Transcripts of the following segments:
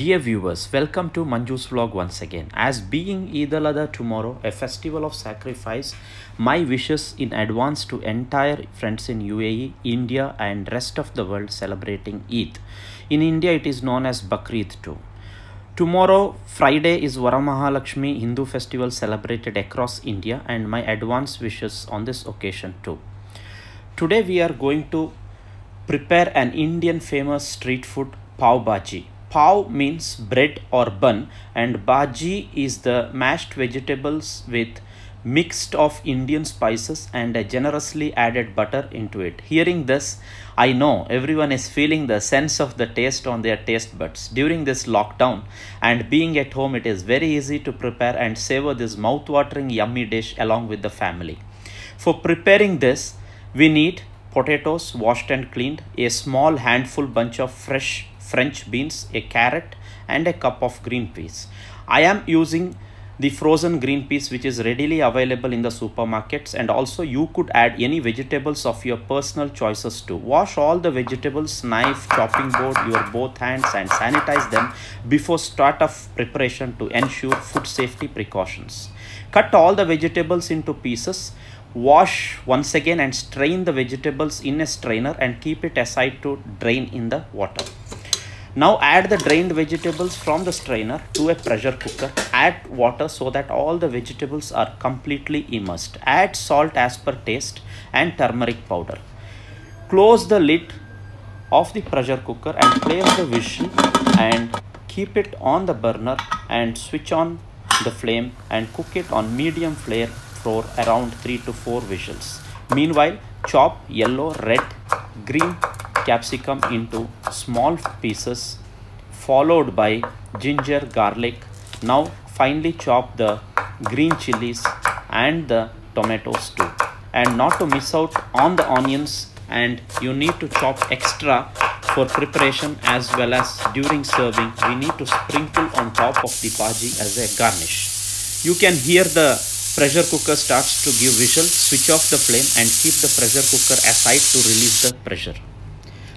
Dear viewers, welcome to Manju's vlog once again. As being Eid al-Adha tomorrow, a festival of sacrifice, my wishes in advance to entire friends in UAE, India and rest of the world celebrating Eid. In India, it is known as Bakrid too. Tomorrow, Friday, is Varamahalakshmi Hindu festival celebrated across India, and my advance wishes on this occasion too. Today, we are going to prepare an Indian famous street food, pav bhaji. Pav means bread or bun, and bhaji is the mashed vegetables with mixed of Indian spices and a generously added butter into it. Hearing this, I know everyone is feeling the sense of the taste on their taste buds. During this lockdown and being at home, it is very easy to prepare and savor this mouth-watering yummy dish along with the family. For preparing this, we need potatoes washed and cleaned, a small handful bunch of fresh French beans, a carrot and a cup of green peas. I am using the frozen green peas which is readily available in the supermarkets, and also you could add any vegetables of your personal choices too. Wash all the vegetables, knife, chopping board, your both hands and sanitize them before start of preparation to ensure food safety precautions. Cut all the vegetables into pieces. Wash once again and strain the vegetables in a strainer and keep it aside to drain in the water. Now add the drained vegetables from the strainer to a pressure cooker. Add water so that all the vegetables are completely immersed. Add salt as per taste and turmeric powder. Close the lid of the pressure cooker and place the whistle and keep it on the burner and switch on the flame and cook it on medium flame for around 3 to 4 whistles. Meanwhile, chop yellow, red, green capsicum into small pieces, followed by ginger, garlic. Now finely chop the green chilies and the tomatoes too. And not to miss out on the onions, and you need to chop extra for preparation as well as during serving. We need to sprinkle on top of the bhaji as a garnish. You can hear the pressure cooker starts to give whistle. Switch off the flame and keep the pressure cooker aside to release the pressure.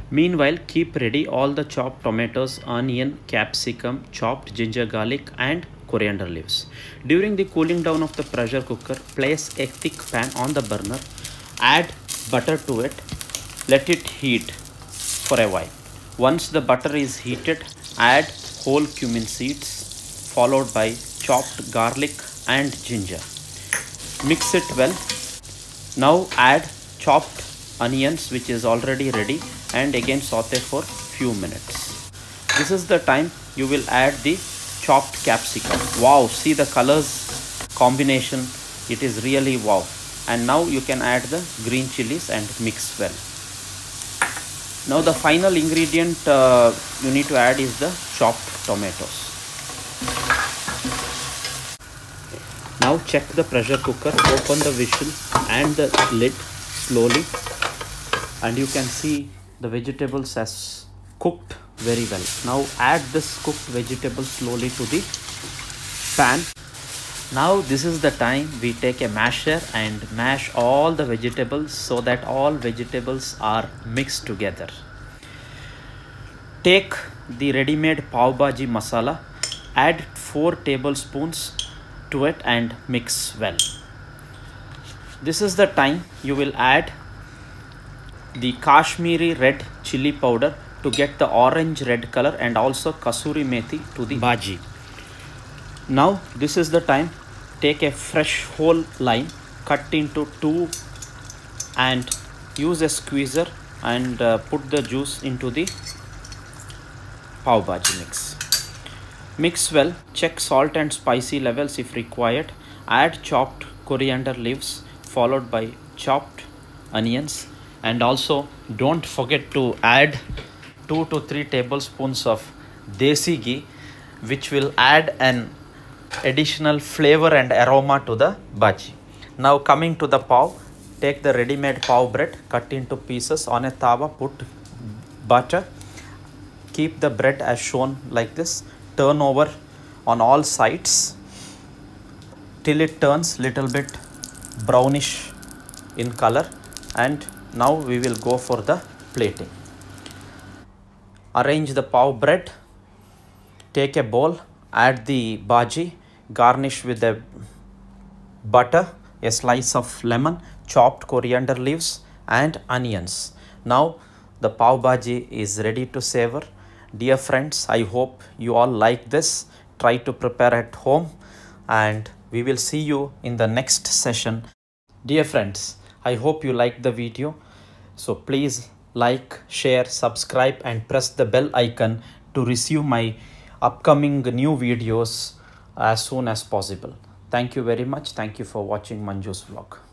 Meanwhile, keep ready all the chopped tomatoes, onion, capsicum, chopped ginger, garlic and coriander leaves. During the cooling down of the pressure cooker, place a thick pan on the burner. Add butter to it. Let it heat for a while. Once the butter is heated, add whole cumin seeds followed by chopped garlic and ginger. Mix it well. Now add chopped onions which is already ready and again saute for few minutes. This is the time you will add the chopped capsicum. Wow, see the colors combination, it is really wow. And now you can add the green chilies and mix well. Now the final ingredient you need to add is the chopped tomatoes. Now check the pressure cooker, open the whistle and the lid slowly, and you can see the vegetables has cooked very well. Now add this cooked vegetable slowly to the pan. Now this is the time we take a masher and mash all the vegetables so that all vegetables are mixed together. Take the ready-made pav bhaji masala, add 4 tablespoons to it and mix well. This is the time you will add the Kashmiri red chili powder to get the orange red color, and also kasuri methi to the bhaji. Now this is the time, take a fresh whole lime, cut into 2 and use a squeezer and put the juice into the pav bhaji mix. Mix well, check salt and spicy levels if required. Add chopped coriander leaves followed by chopped onions, and also don't forget to add 2 to 3 tablespoons of desi ghee, which will add an additional flavor and aroma to the bhaji. Now coming to the pav, take the ready-made pav bread, cut into pieces. On a tawa, put butter. Keep the bread as shown like this. Turn over on all sides till it turns little bit brownish in color, and now we will go for the plating. Arrange the pav bread take a bowl, add the bhaji, garnish with a butter, a slice of lemon, chopped coriander leaves and onions. Now the pav bhaji is ready to savor. Dear friends, I hope you all like this. Try to prepare at home and we will see you in the next session. Dear friends, I hope you liked the video. So please like, share, subscribe and press the bell icon to receive my upcoming new videos as soon as possible. Thank you very much. Thank you for watching Manju's vlog.